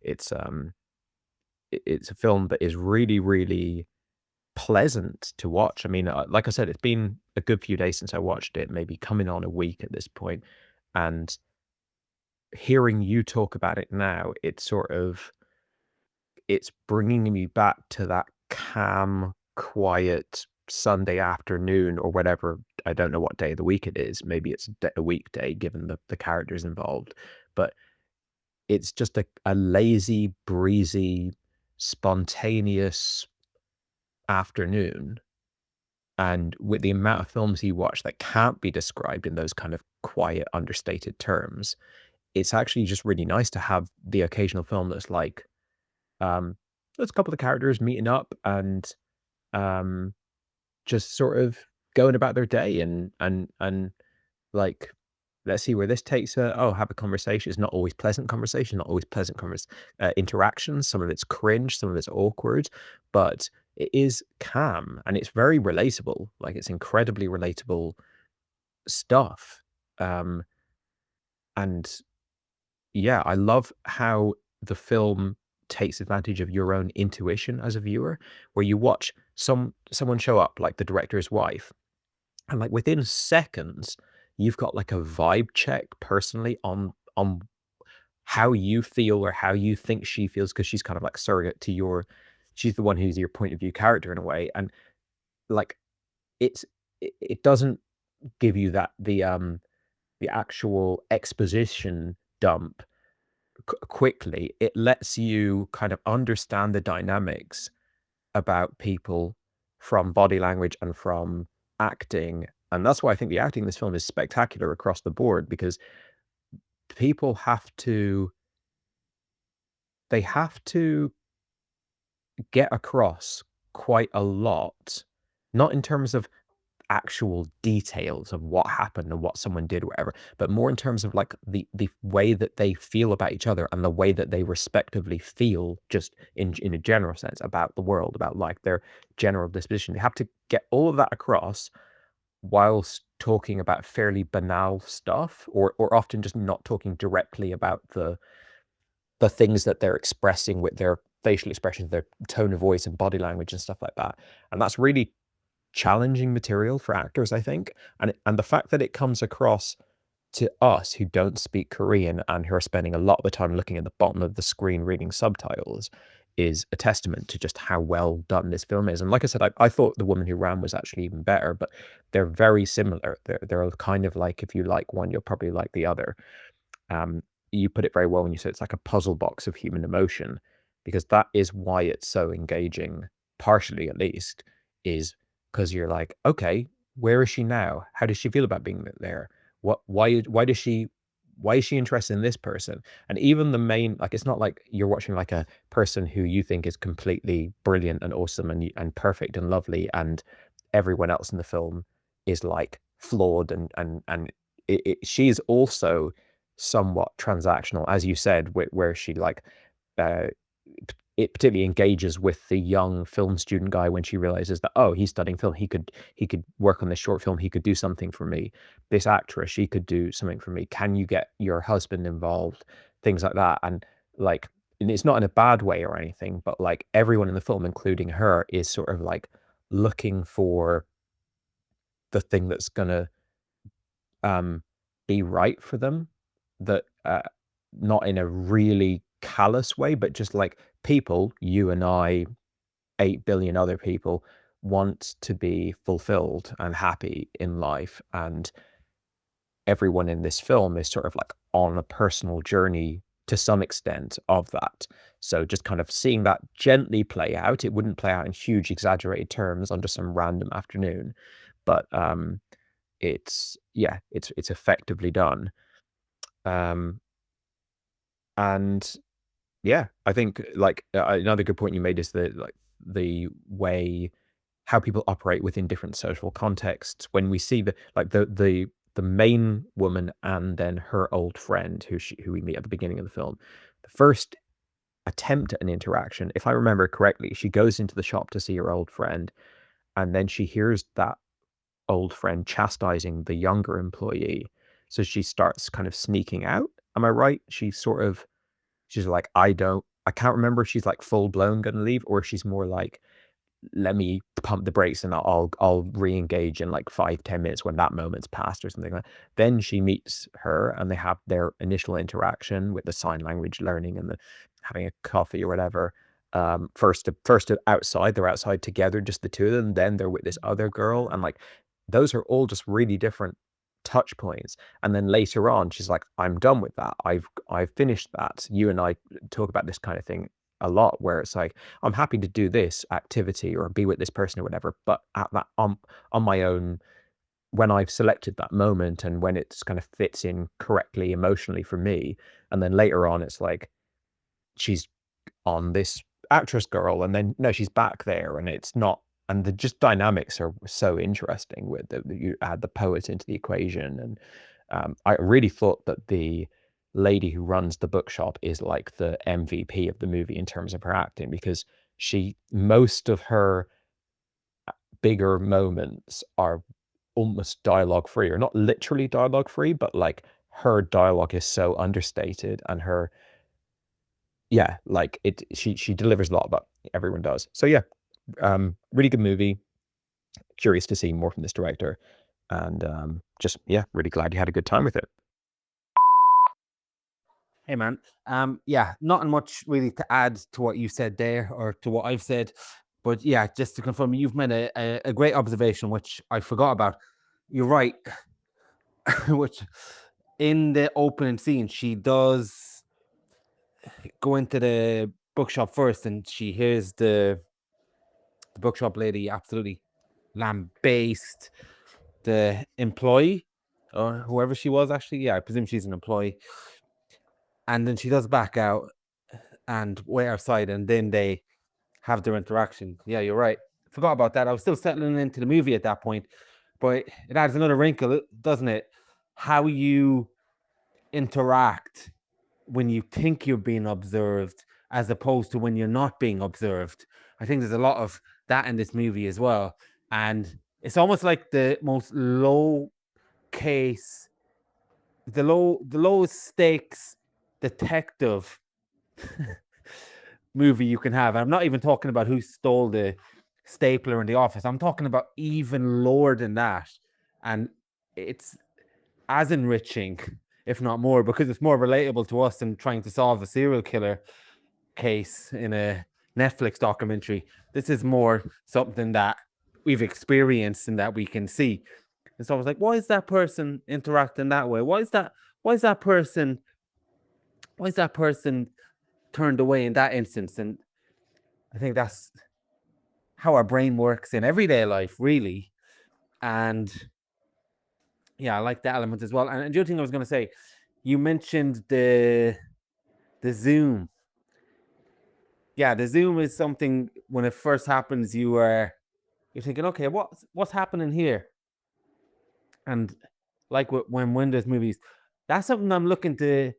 it's it's a film that is really, really pleasant to watch. I mean, like I said, it's been a good few days since I watched it, maybe coming on a week at this point, and hearing you talk about it now, it's bringing me back to that calm, quiet Sunday afternoon or whatever. I don't know what day of the week it is. Maybe it's a weekday, given the characters involved. But it's just a lazy, breezy, spontaneous afternoon. And with the amount of films you watch that can't be described in those kind of quiet, understated terms, it's actually just really nice to have the occasional film that's like, there's a couple of characters meeting up and just sort of going about their day and like, let's see where this takes her. Oh, have a conversation. It's not always pleasant conversation, not always pleasant interactions. Some of it's cringe, some of it's awkward, but it is calm and it's very relatable. Like, it's incredibly relatable stuff. And yeah, I love how the film takes advantage of your own intuition as a viewer, where you watch someone show up, like the director's wife, and like within seconds, you've got like a vibe check personally on how you feel or how you think she feels, because she's kind of like surrogate to she's the one who's your point of view character in a way, and like it doesn't give you the actual exposition dump quickly. It lets you kind of understand the dynamics about people from body language and from acting, and that's why I think the acting in this film is spectacular across the board, because people have to get across quite a lot, not in terms of actual details of what happened and what someone did or whatever, but more in terms of like the way that they feel about each other and the way that they respectively feel just in a general sense about the world, about like their general disposition. They have to get all of that across whilst talking about fairly banal stuff, or often just not talking directly about the things that they're expressing with their facial expressions, their tone of voice and body language and stuff like that. And that's really challenging material for actors, I think. And the fact that it comes across to us who don't speak Korean and who are spending a lot of the time looking at the bottom of the screen reading subtitles is a testament to just how well done this film is. And like I said, I thought The Woman Who Ran was actually even better, but they're very similar. They're kind of like, if you like one, you'll probably like the other. You put it very well when you say it's like a puzzle box of human emotion, because that is why it's so engaging, partially at least, is because you're like, okay, where is she now? How does she feel about being there? Why is she interested in this person? And even the main, like, it's not like you're watching like a person who you think is completely brilliant and awesome and perfect and lovely, and everyone else in the film is like flawed and she's also somewhat transactional, as you said, where she like uh, it particularly engages with the young film student guy when she realizes that, oh, he's studying film, he could work on this short film, he could do something for me. This actress, she could do something for me. Can you get your husband involved? Things like that. And like, and it's not in a bad way or anything, but like everyone in the film, including her, is sort of like looking for the thing that's gonna be right for them, that not in a really callous way, but just like people, you and I, 8 billion other people, want to be fulfilled and happy in life. And everyone in this film is sort of like on a personal journey to some extent of that. So just kind of seeing that gently play out, it wouldn't play out in huge exaggerated terms on just some random afternoon, but it's effectively done. And yeah, I think like another good point you made is that like the way how people operate within different social contexts. When we see the main woman and then her old friend who we meet at the beginning of the film, the first attempt at an interaction, if I remember correctly, she goes into the shop to see her old friend, and then she hears that old friend chastising the younger employee. So she starts kind of sneaking out. Am I right? She's like, I can't remember if she's like full blown gonna leave, or she's more like, let me pump the brakes and I'll re-engage in like 5-10 minutes when that moment's passed or something like that. Then she meets her and they have their initial interaction with the sign language learning and the having a coffee or whatever. First outside, they're outside together, just the two of them. Then they're with this other girl, and like those are all just really different touch points. And then later on, she's like, I'm done with that. I've finished that. You and I talk about this kind of thing a lot, where it's like, I'm happy to do this activity or be with this person or whatever, but at that on my own, when I've selected that moment and when it's kind of fits in correctly emotionally for me. And then later on, it's like she's on this actress girl, and then no, she's back there, and it's not. And the just dynamics are so interesting with you add the poet into the equation. And I really thought that the lady who runs the bookshop is like the MVP of the movie in terms of her acting, because most of her bigger moments are almost dialogue free, or not literally dialogue free, but like her dialogue is so understated, and her, yeah, like she delivers a lot, but everyone does. So yeah, really good movie. Curious to see more from this director, and just yeah, really glad you had a good time with it. Hey man, yeah, not much really to add to what you said there or to what I've said, but yeah, just to confirm, you've made a great observation which I forgot about. You're right, which in the opening scene she does go into the bookshop first, and she hears the bookshop lady absolutely lambast the employee or whoever she was. Actually, yeah, I presume she's an employee. And then she does back out and wait outside, and then they have their interaction. Yeah, you're right. Forgot about that. I was still settling into the movie at that point, but it adds another wrinkle, doesn't it? How you interact when you think you're being observed as opposed to when you're not being observed. I think there's a lot of that in this movie as well. And it's almost like the most low case, the lowest stakes detective movie you can have. And I'm not even talking about who stole the stapler in the office. I'm talking about even lower than that. And it's as enriching, if not more, because it's more relatable to us than trying to solve a serial killer case in a Netflix documentary. This is more something that we've experienced and that we can see. And so I was like, why is that person interacting that way? Why is that person turned away in that instance? And I think that's how our brain works in everyday life, really. And yeah, I like that element as well. And the other thing I was going to say, you mentioned the zoom. Yeah, the zoom is something when it first happens, you're thinking, okay, what's happening here? And like when Windows movies, that's something I'm looking to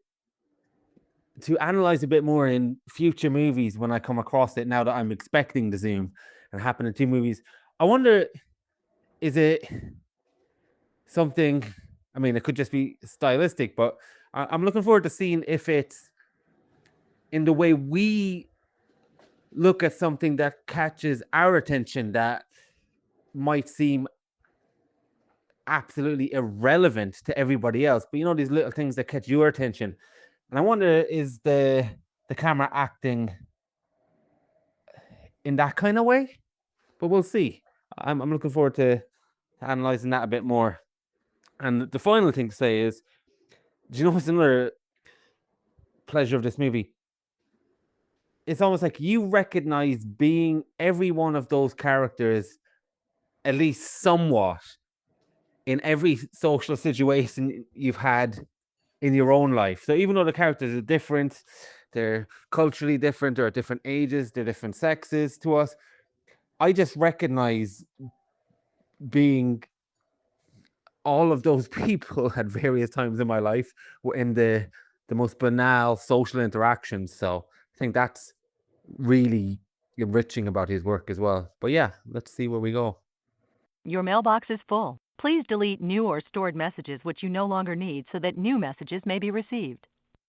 analyze a bit more in future movies when I come across it. Now that I'm expecting the zoom and happen in 2 movies, I wonder, is it something? I mean, it could just be stylistic, but I'm looking forward to seeing if it's in the way we look at something that catches our attention that might seem absolutely irrelevant to everybody else. But you know, these little things that catch your attention. And I wonder, is the camera acting in that kind of way? But we'll see. I'm looking forward to analyzing that a bit more. And the final thing to say is, do you know what's another pleasure of this movie? It's almost like you recognize being every one of those characters, at least somewhat, in every social situation you've had in your own life. So even though the characters are different, they're culturally different, they're at different ages, they're different sexes to us, I just recognize being all of those people at various times in my life in the most banal social interactions. So I think that's really enriching about his work as well. But yeah, let's see where we go. Your mailbox is full. Please delete new or stored messages which you no longer need so that new messages may be received.